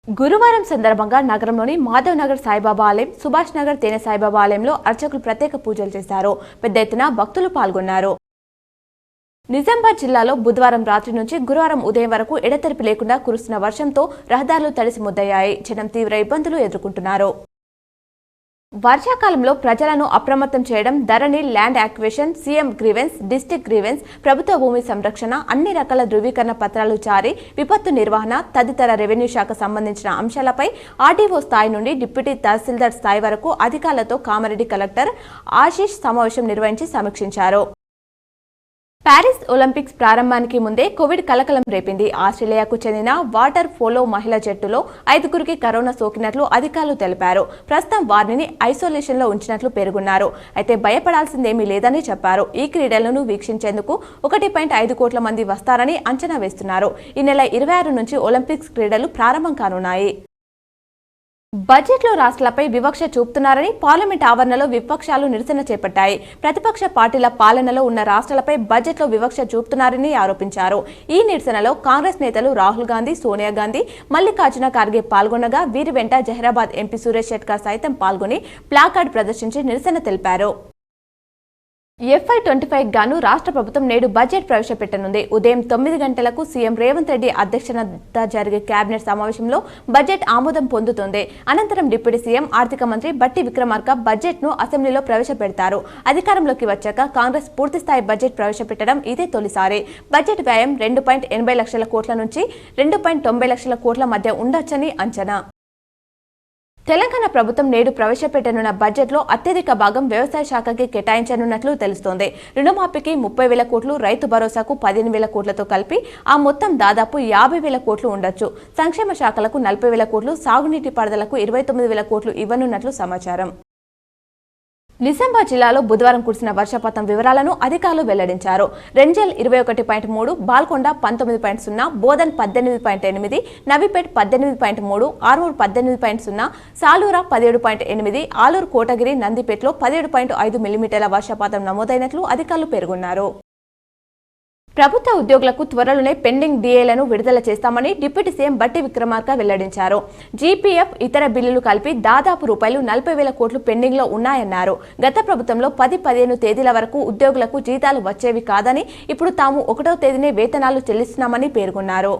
గురువారం సందర్భంగా నగరంలోని మాధవ్ నగర్ సాయిబాబా ఆలయం, సుభాష్ నగర్ తేనె సాయిబాబా ఆలయంలో అర్చకులు ప్రత్యేక పూజలు చేశారు. పెద్ద ఎత్తున భక్తులు పాల్గొన్నారు. నిజామాబాద్ జిల్లాలో బుధవారం రాత్రి నుంచి గురువారం ఉదయం వరకు ఎడతెరిపి లేకుండా కురుస్తున్న వర్షంతో రహదారులు తడిసి ముద్దయ్యాయి. జనం తీవ్ర ఇబ్బందులు ఎదుర్కొంటున్నారు. వర్షాకాలంలో ప్రజలను అప్రమత్తం చేయడం, Dharani, land acquisition, CM grievance, district grievance, ప్రభుత్వ భూమి సంరక్షణ, అన్ని రకాల ధృవీకరణ పత్రాలు జారీ, విపత్తు నిర్వహణ తదితర రెవెన్యూ శాఖ సంబంధించిన అంశాలపై ఆర్డీఓ స్థాయి నుండి డిప్యూటీ తహసీల్దార్ స్థాయి వరకు అధికారులతో కామారెడ్డి కలెక్టర్ ఆశీష్ సమావేశం నిర్వహించి సమీక్షించారు. ప్యారిస్ ఒలింపిక్స్ ప్రారంభానికి ముందే కోవిడ్ కలకలం రేపింది. ఆస్ట్రేలియాకు చెందిన వాటర్ పోలో మహిళా జట్టులో 5గురికి కరోనా సోకినట్లు అధికారులు తెలిపారు. ప్రస్తుతం వారిని ఐసోలేషన్ లో ఉంచినట్లు పేర్కొన్నారు. అయితే భయపడాల్సిందేమీ లేదని చెప్పారు. ఈ క్రీడలను వీక్షించేందుకు 1.5 కోట్ల మంది వస్తారని అంచనా వేస్తున్నారు. ఈ నెల 26 నుంచి ఒలింపిక్స్ క్రీడలు ప్రారంభం కానున్నాయి. బడ్జెట్లో రాష్ట్రాలపై వివక్ష చూపుతున్నారని పార్లమెంట్ ఆవరణలో విపక్షాలు నిరసన చేపట్టాయి. ప్రతిపక్ష పార్టీల పాలనలో ఉన్న రాష్ట్రాలపై బడ్జెట్లో వివక్ష చూపుతున్నారని ఆరోపించారు. ఈ నిరసనలో కాంగ్రెస్ నేతలు రాహుల్ గాంధీ, సోనియా గాంధీ, మల్లికార్జున ఖార్గే పాల్గొనగా వీరి వెంట జహీరాబాద్ ఎంపీ సురేష్ షెట్కర్ సైతం పాల్గొని ప్లాకార్డ్ ప్రదర్శించి నిరసన తెలిపారు. FY25 గాను రాష్ట్ర ప్రభుత్వం నేడు బడ్జెట్ ప్రవేశపెట్టనుంది. ఉదయం 9 గంటలకు సీఎం రేవంత్ రెడ్డి అధ్యక్షతన జరిగే కేబినెట్ సమావేశంలో బడ్జెట్ ఆమోదం పొందుతుంది. అనంతరం డిప్యూటీ సీఎం, ఆర్థిక మంత్రి బట్టి విక్రమార్క బడ్జెట్ను అసెంబ్లీలో ప్రవేశపెడతారు. అధికారంలోకి వచ్చాక కాంగ్రెస్ పూర్తిస్థాయి బడ్జెట్ ప్రవేశపెట్టడం ఇదే తొలిసారి. బడ్జెట్ వ్యయం 2.80 లక్షల కోట్ల నుంచి 2.90 లక్షల కోట్ల మధ్య ఉండొచ్చని అంచనా. తెలంగాణ ప్రభుత్వం నేడు ప్రవేశపెట్టనున్న బడ్జెట్లో అత్యధిక భాగం వ్యవసాయ శాఖకి కేటాయించనున్నట్లు తెలుస్తోంది. రుణమాఫీకి 30,000 కోట్లు, రైతు భరోసాకు 15,000 కోట్లతో కలిపి ఆ మొత్తం దాదాపు 50,000 కోట్లు ఉండొచ్చు. సంక్షేమ శాఖలకు 40,000 కోట్లు, సాగునీటి పారుదలకు 29,000 కోట్లు ఇవ్వనున్నట్లు సమాచారం. నిజామాబాద్ జిల్లాలో బుధవారం కురిసిన వర్షపాతం వివరాలను అధికారులు వెల్లడించారు. రెంజల్ 21.3, బాల్కొండ 19.0, బోధన్ 18.8, నవీపేట్ 18.3, ఆర్మూర్ 18.0, సాలూరా 17.8, ఆలూరు, కోటగిరి, నందిపేటలో 17.5 మిల్లీమీటర్ల వర్షపాతం నమోదైనట్లు అధికారులు పేర్కొన్నారు. ప్రభుత్వ ఉద్యోగులకు త్వరలోనే పెండింగ్ డిఏలను విడుదల చేస్తామని డిప్యూటీ సీఎం బట్టి విక్రమార్క వెల్లడించారు. జీపీఎఫ్, ఇతర బిల్లులు కలిపి దాదాపు ₹40,000 కోట్లు పెండింగ్లో ఉన్నాయన్నారు. గత ప్రభుత్వంలో 10-15 తేదీల వరకు ఉద్యోగులకు జీతాలు వచ్చేవి కాదని, ఇప్పుడు తాము 1వ తేదీనే వేతనాలు చెల్లిస్తున్నామని పేర్కొన్నారు.